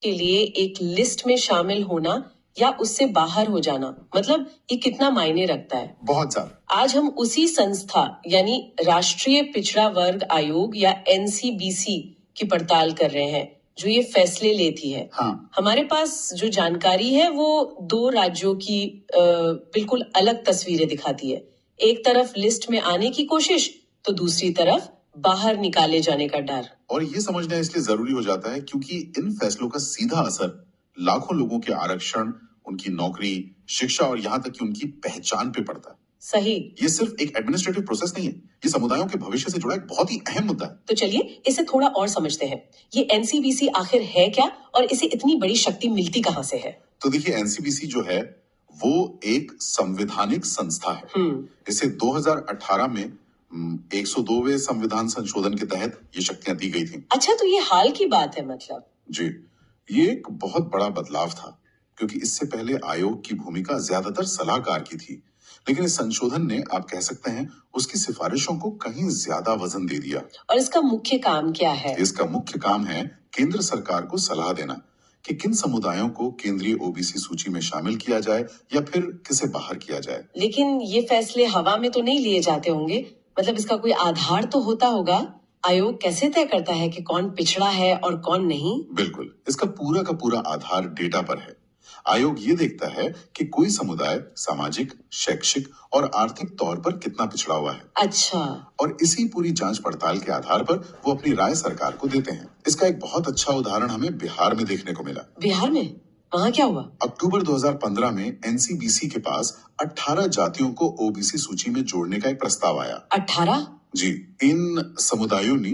के लिए एक लिस्ट में शामिल होना या उससे बाहर हो जाना, मतलब ये कितना मायने रखता है? बहुत ज्यादा। आज हम उसी संस्था यानी राष्ट्रीय पिछड़ा वर्ग आयोग या एनसीबीसी की पड़ताल कर रहे हैं जो ये फैसले लेती है। हाँ। हमारे पास जो जानकारी है वो दो राज्यों की बिल्कुल अलग तस्वीरें दिखाती है। एक तरफ लिस्ट में आने की कोशिश तो दूसरी तरफ बाहर निकाले जाने का डर। और ये समझना इसलिए जरूरी हो जाता है क्योंकि इन फैसलों का सीधा असर लाखों लोगों के आरक्षण, उनकी नौकरी, शिक्षा और यहाँ तक कि उनकी पहचान पे पड़ता है। सही। ये सिर्फ एक एडमिनिस्ट्रेटिव प्रोसेस नहीं है, ये समुदायों के भविष्य से जुड़ा एक बहुत ही अहम मुद्दा है। तो चलिए इसे थोड़ा और समझते हैं। ये एनसीबीसी आखिर है क्या और इसे इतनी बड़ी शक्ति मिलती कहाँ से है? तो देखिए, एनसीबीसी जो है वो एक संवैधानिक संस्था है। इसे 2018 में 102वें संविधान संशोधन के तहत ये शक्तियां दी गई थी। अच्छा, तो ये हाल की बात है मतलब? जी, ये एक बहुत बड़ा बदलाव था क्योंकि इससे पहले आयोग की भूमिका ज्यादातर सलाहकार की थी, लेकिन इस संशोधन ने, आप कह सकते हैं, उसकी सिफारिशों को कहीं ज्यादा वजन दे दिया। और इसका मुख्य काम क्या है? इसका मुख्य काम है केंद्र सरकार को सलाह देना कि किन समुदायों को केंद्रीय ओबीसी सूची में शामिल किया जाए या फिर किसे बाहर किया जाए। लेकिन ये फैसले हवा में तो नहीं लिए जाते होंगे, मतलब इसका कोई आधार तो होता होगा। आयोग कैसे तय करता है कि कौन पिछड़ा है और कौन नहीं? बिल्कुल, इसका पूरा का पूरा आधार डेटा पर है। आयोग ये देखता है कि कोई समुदाय सामाजिक, शैक्षिक और आर्थिक तौर पर कितना पिछड़ा हुआ है। अच्छा। और इसी पूरी जांच पड़ताल के आधार पर वो अपनी राय सरकार को देते हैं। इसका एक बहुत अच्छा उदाहरण हमें बिहार में देखने को मिला। बिहार में? वहाँ क्या हुआ? अक्टूबर 2015 में एनसीबीसी के पास 18 जातियों को ओबीसी सूची में जोड़ने का एक प्रस्ताव आया। 18? जी, इन समुदायों ने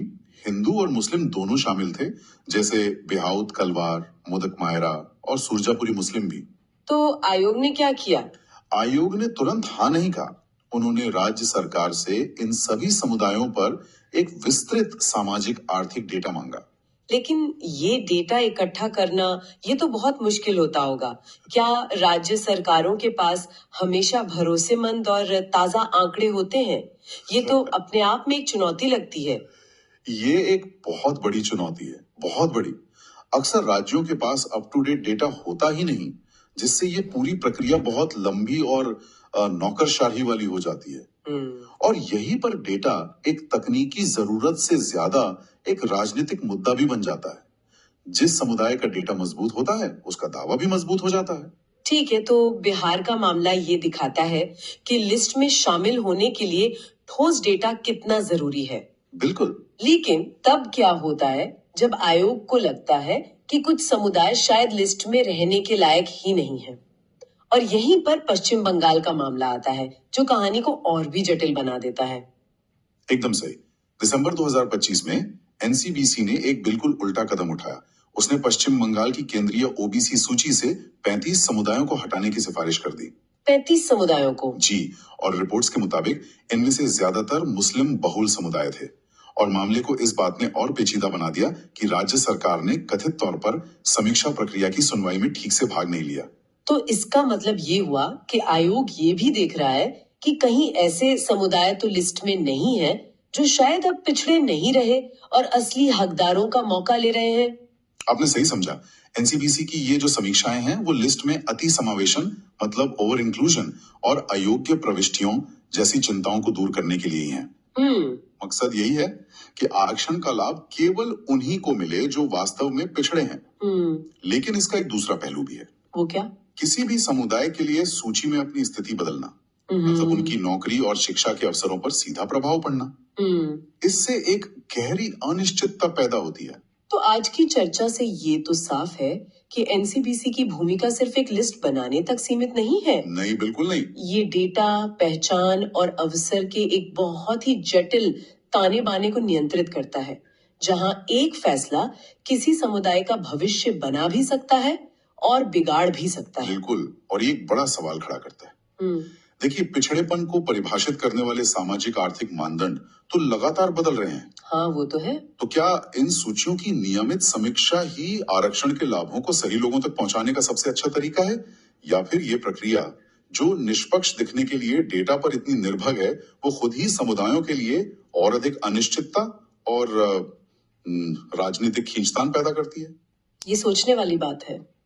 हिंदू और मुस्लिम दोनों शामिल थे, जैसे बिहाउत कलवार, मोदक मायरा और सुरजापुरी मुस्लिम भी। तो आयोग ने क्या किया? आयोग ने तुरंत हाँ नहीं कहा। उन्होंने राज्य सरकार से इन सभी समुदायों पर एक विस्तृत सामाजिक आर्थिक डेटा मांगा। लेकिन ये डेटा इकट्ठा करना ये तो बहुत मुश्किल होता होगा। क्या राज्य सरकारों के पास हमेशा भरोसेमंद और ताजा आंकड़े होते हैं? ये तो अपने आप में एक चुनौती लगती है। ये एक बहुत बड़ी चुनौती है, बहुत बड़ी। अक्सर राज्यों के पास अप टू डेट डेटा होता ही नहीं, जिससे ये पूरी प्रक्रिया बहुत लंबी और नौकरशाही वाली हो जाती है। और यही पर डेटा एक तकनीकी जरूरत से ज्यादा एक राजनीतिक मुद्दा भी बन जाता है। जिस समुदाय का डेटा मजबूत होता है उसका दावा भी मजबूत हो जाता है। ठीक है, तो बिहार का मामला ये दिखाता है कि लिस्ट में शामिल होने के लिए ठोस डेटा कितना जरूरी है। बिल्कुल। लेकिन तब क्या होता है जब आयोग को लगता है कि कुछ समुदाय शायद लिस्ट में रहने के लायक ही नहीं है? और यहीं पर पश्चिम बंगाल का मामला आता है जो कहानी को और भी जटिल बना देता है। एकदम सही। दिसंबर 2025 में एनसीबीसी ने एक बिल्कुल उल्टा कदम उठाया। उसने पश्चिम बंगाल की केंद्रीय ओबीसी सूची से 35 समुदायों को हटाने की सिफारिश कर दी। 35 समुदायों को? जी, और रिपोर्ट्स के मुताबिक इनमें से ज्यादातर मुस्लिम बहुल समुदाय थे। और मामले को इस बात ने और पेचीदा बना दिया कि राज्य सरकार ने कथित तौर पर समीक्षा प्रक्रिया की सुनवाई में ठीक से भाग नहीं लिया। तो इसका मतलब ये हुआ कि आयोग ये भी देख रहा है कि कहीं ऐसे समुदाय तो लिस्ट में नहीं है जो शायद अब पिछड़े नहीं रहे और असली हकदारों का मौका ले रहे हैं। आपने सही समझा। एनसीबीसी की ये जो समीक्षाएं हैं वो लिस्ट में अति समावेशन, मतलब ओवर इंक्लूजन, और अयोग्य प्रविष्टियों जैसी चिंताओं को दूर करने के लिए ही हैं। मकसद यही है कि आरक्षण का लाभ केवल उन्हीं को मिले जो वास्तव में पिछड़े हैं। लेकिन इसका एक दूसरा पहलू भी है। वो क्या? किसी भी समुदाय के लिए सूची में अपनी स्थिति बदलना, मतलब उनकी नौकरी और शिक्षा के अवसरों पर सीधा प्रभाव पड़ना, इससे एक गहरी अनिश्चितता पैदा होती है। तो आज की चर्चा से ये तो साफ है कि एनसीबीसी की भूमिका सिर्फ एक लिस्ट बनाने तक सीमित नहीं है। नहीं, बिल्कुल नहीं। ये डेटा, पहचान और अवसर के एक बहुत ही जटिल ताने बाने को नियंत्रित करता है, जहां एक फैसला किसी समुदाय का भविष्य बना भी सकता है और बिगाड़ भी सकता है। बिल्कुल, और ये एक बड़ा सवाल खड़ा करता है। देखिए, पिछड़ेपन को परिभाषित करने वाले सामाजिक आर्थिक मानदंड तो लगातार बदल रहे हैं। हाँ, वो तो है। तो क्या इन सूचियों की नियमित समीक्षा ही आरक्षण के लाभों को सही लोगों तक पहुंचाने का सबसे अच्छा तरीका है, या फिर ये प्रक्रिया जो निष्पक्ष दिखने के लिए डेटा पर इतनी निर्भर है, वो खुद ही समुदायों के लिए और अधिक अनिश्चितता और राजनीतिक खींचतान पैदा करती है? ये सोचने वाली बात है।